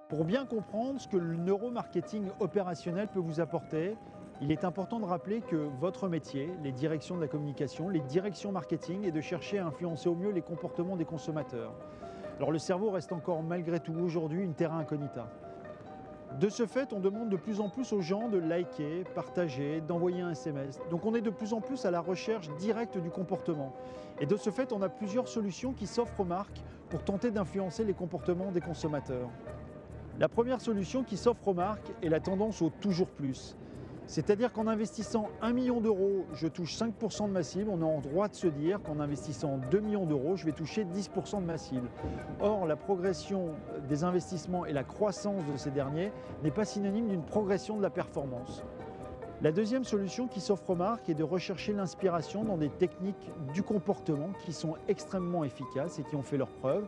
Pour bien comprendre ce que le neuromarketing opérationnel peut vous apporter, il est important de rappeler que votre métier, les directions de la communication, les directions marketing, est de chercher à influencer au mieux les comportements des consommateurs. Alors le cerveau reste encore malgré tout aujourd'hui une terra incognita. De ce fait, on demande de plus en plus aux gens de liker, partager, d'envoyer un SMS. Donc on est de plus en plus à la recherche directe du comportement. Et de ce fait, on a plusieurs solutions qui s'offrent aux marques pour tenter d'influencer les comportements des consommateurs. La première solution qui s'offre aux marques est la tendance au toujours plus. C'est-à-dire qu'en investissant 1 million d'euros, je touche 5% de ma cible, on est en droit de se dire qu'en investissant 2 millions d'euros, je vais toucher 10% de ma cible. Or, la progression des investissements et la croissance de ces derniers n'est pas synonyme d'une progression de la performance. La deuxième solution qui s'offre aux marques est de rechercher l'inspiration dans des techniques du comportement qui sont extrêmement efficaces et qui ont fait leurs preuves.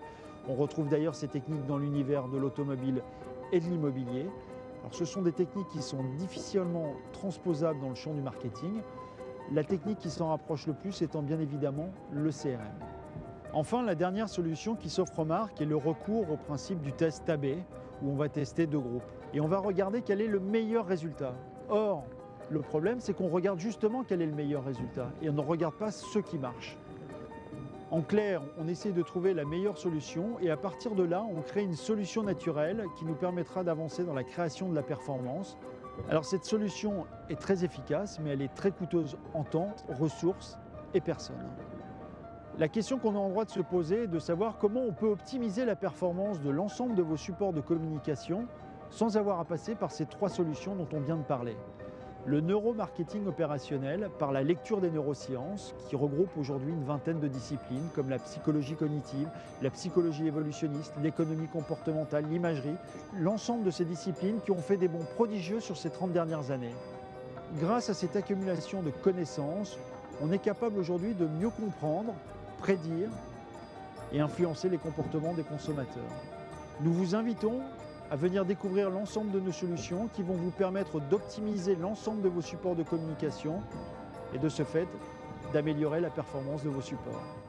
On retrouve d'ailleurs ces techniques dans l'univers de l'automobile et de l'immobilier. Alors, ce sont des techniques qui sont difficilement transposables dans le champ du marketing. La technique qui s'en rapproche le plus étant bien évidemment le CRM. Enfin, la dernière solution qui s'offre aux marques est le recours au principe du test AB, où on va tester deux groupes. Et on va regarder quel est le meilleur résultat. Or, le problème, c'est qu'on regarde justement quel est le meilleur résultat et on ne regarde pas ce qui marche. En clair, on essaie de trouver la meilleure solution et à partir de là, on crée une solution naturelle qui nous permettra d'avancer dans la création de la performance. Alors cette solution est très efficace, mais elle est très coûteuse en temps, ressources et personnes. La question qu'on a en droit de se poser est de savoir comment on peut optimiser la performance de l'ensemble de vos supports de communication sans avoir à passer par ces trois solutions dont on vient de parler. Le neuromarketing opérationnel, par la lecture des neurosciences, qui regroupe aujourd'hui une vingtaine de disciplines comme la psychologie cognitive, la psychologie évolutionniste, l'économie comportementale, l'imagerie, l'ensemble de ces disciplines qui ont fait des bonds prodigieux sur ces 30 dernières années. Grâce à cette accumulation de connaissances, on est capable aujourd'hui de mieux comprendre, prédire et influencer les comportements des consommateurs. Nous vous invitons à venir découvrir l'ensemble de nos solutions qui vont vous permettre d'optimiser l'ensemble de vos supports de communication et de ce fait d'améliorer la performance de vos supports.